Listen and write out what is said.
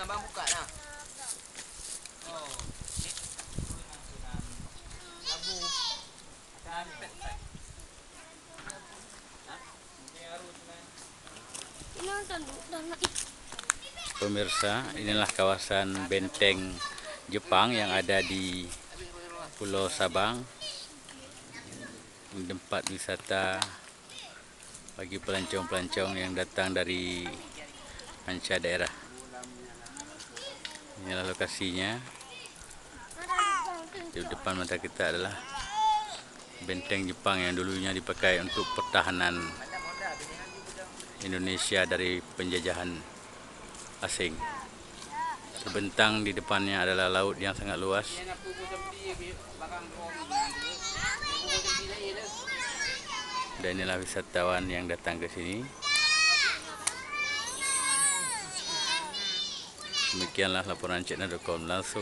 abang buka dah. Oh. Labu. Dan pet. Pemirsa, inilah kawasan benteng Jepang yang ada di Pulau Sabang. Tempat wisata bagi pelancong-pelancong yang datang dari manca daerah. Inilah lokasinya. Di depan mata kita adalah benteng Jepang yang dulunya dipakai untuk pertahanan Indonesia dari penjajahan asing. Terbentang di depannya adalah laut yang sangat luas. Dan inilah wisatawan yang datang ke sini. Demikianlah laporan Cekna.com langsung